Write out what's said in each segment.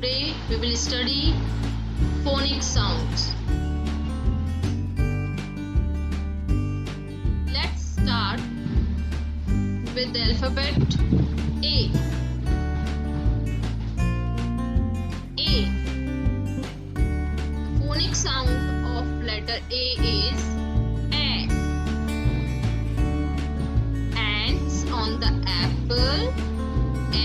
Today we will study phonic sounds. Let's start with the alphabet A. A. Phonic sound of letter A is A. Ants on the apple. A.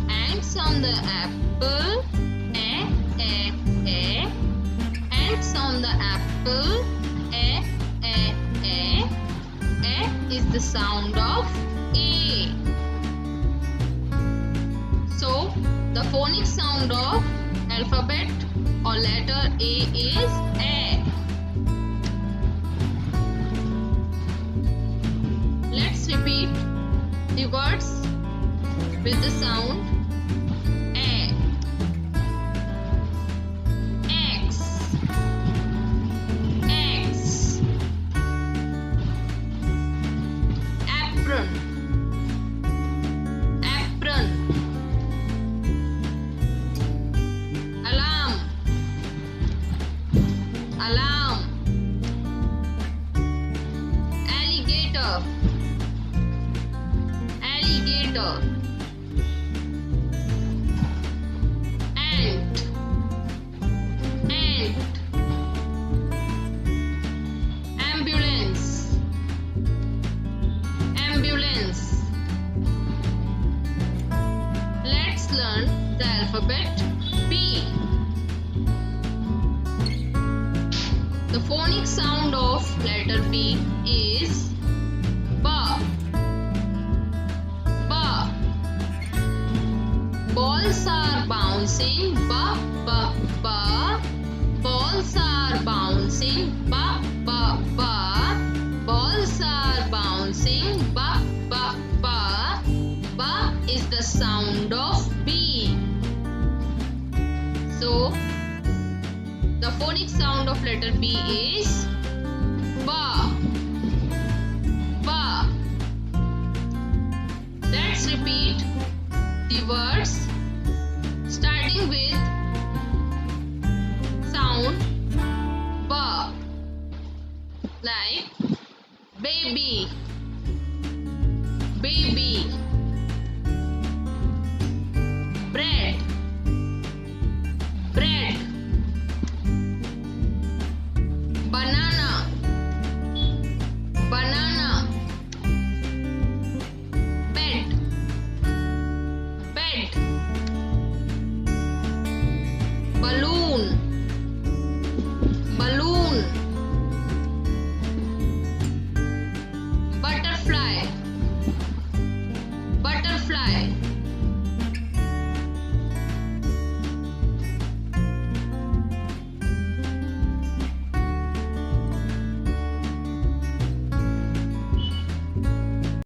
Ants on the apple. A. Ants on the apple. A is the sound of A. So, the phonic sound of alphabet or letter A is A. Let's repeat the words with the sound A. X. Apron. Alarm. Alligator. Ant. Ambulance. Let's learn the alphabet B. The phonic sound of letter B is ba. Balls are bouncing, ba. Balls are bouncing, ba. Balls are bouncing, ba. Ba is the sound of B. So, the phonic sound of letter B is ba. Let's repeat the words starting with sound ba, like baby, bread, banana, bed, balloon, butterfly,